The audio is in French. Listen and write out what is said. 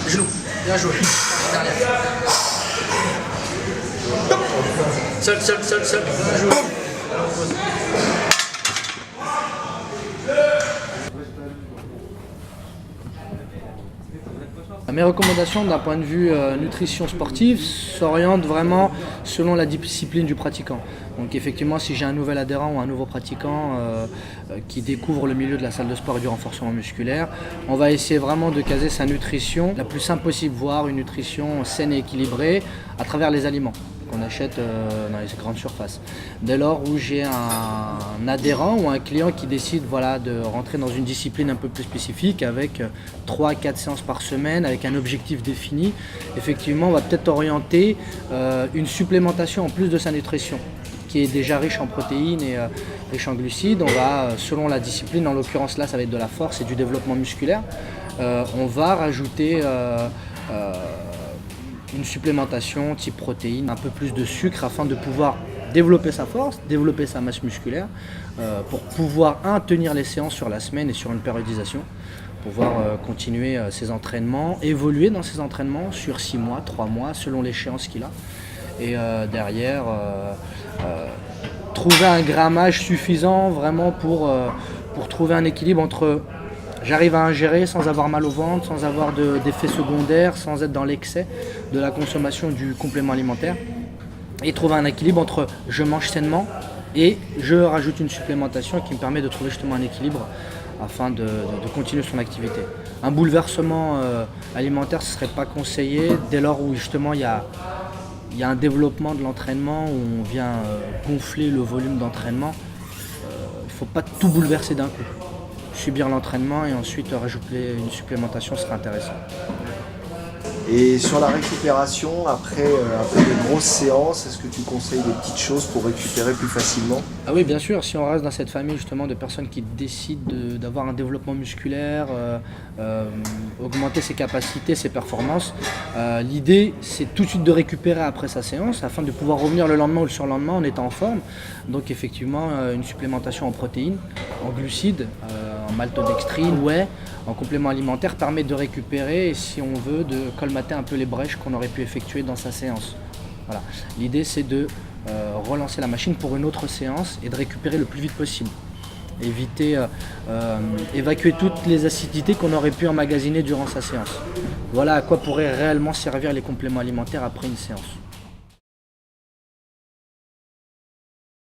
Genou. Bien joué. Derrière. Seul. Bien joué. Mes recommandations d'un point de vue nutrition sportive s'orientent vraiment selon la discipline du pratiquant. Donc effectivement, si j'ai un nouvel adhérent ou un nouveau pratiquant qui découvre le milieu de la salle de sport et du renforcement musculaire, on va essayer vraiment de caser sa nutrition la plus simple possible, voire une nutrition saine et équilibrée à travers les aliments qu'on achète dans les grandes surfaces. Dès lors où j'ai un adhérent ou un client qui décide de rentrer dans une discipline un peu plus spécifique avec 3-4 séances par semaine, avec un objectif défini, effectivement on va peut-être orienter une supplémentation en plus de sa nutrition, qui est déjà riche en protéines et riche en glucides. On va, selon la discipline, en l'occurrence là ça va être de la force et du développement musculaire, on va rajouter une supplémentation type protéines, un peu plus de sucre afin de pouvoir développer sa force, développer sa masse musculaire, pour pouvoir tenir les séances sur la semaine et sur une périodisation, pouvoir continuer ses entraînements, évoluer dans ses entraînements sur 6 mois, 3 mois, selon l'échéance qu'il a. Et derrière, trouver un grammage suffisant vraiment pour trouver un équilibre entre j'arrive à ingérer sans avoir mal au ventre, sans avoir d'effets secondaires, sans être dans l'excès de la consommation du complément alimentaire, et trouver un équilibre entre je mange sainement et je rajoute une supplémentation qui me permet de trouver justement un équilibre afin de continuer son activité. Un bouleversement alimentaire ne serait pas conseillé dès lors où justement il y a un développement de l'entraînement, où on vient gonfler le volume d'entraînement. Il ne faut pas tout bouleverser d'un coup. Subir l'entraînement et ensuite rajouter une supplémentation serait intéressant. Et sur la récupération, après des grosses séances, est-ce que tu conseilles des petites choses pour récupérer plus facilement? Ah oui, bien sûr, si on reste dans cette famille justement de personnes qui décident d'avoir un développement musculaire, augmenter ses capacités, ses performances, l'idée c'est tout de suite de récupérer après sa séance afin de pouvoir revenir le lendemain ou le surlendemain en étant en forme. Donc effectivement une supplémentation en protéines, en glucides, en maltodextrine, en complément alimentaire permet de récupérer et si on veut de colmater un peu les brèches qu'on aurait pu effectuer dans sa séance. Voilà. L'idée c'est de relancer la machine pour une autre séance et de récupérer le plus vite possible. Éviter, évacuer toutes les acidités qu'on aurait pu emmagasiner durant sa séance. Voilà à quoi pourraient réellement servir les compléments alimentaires après une séance.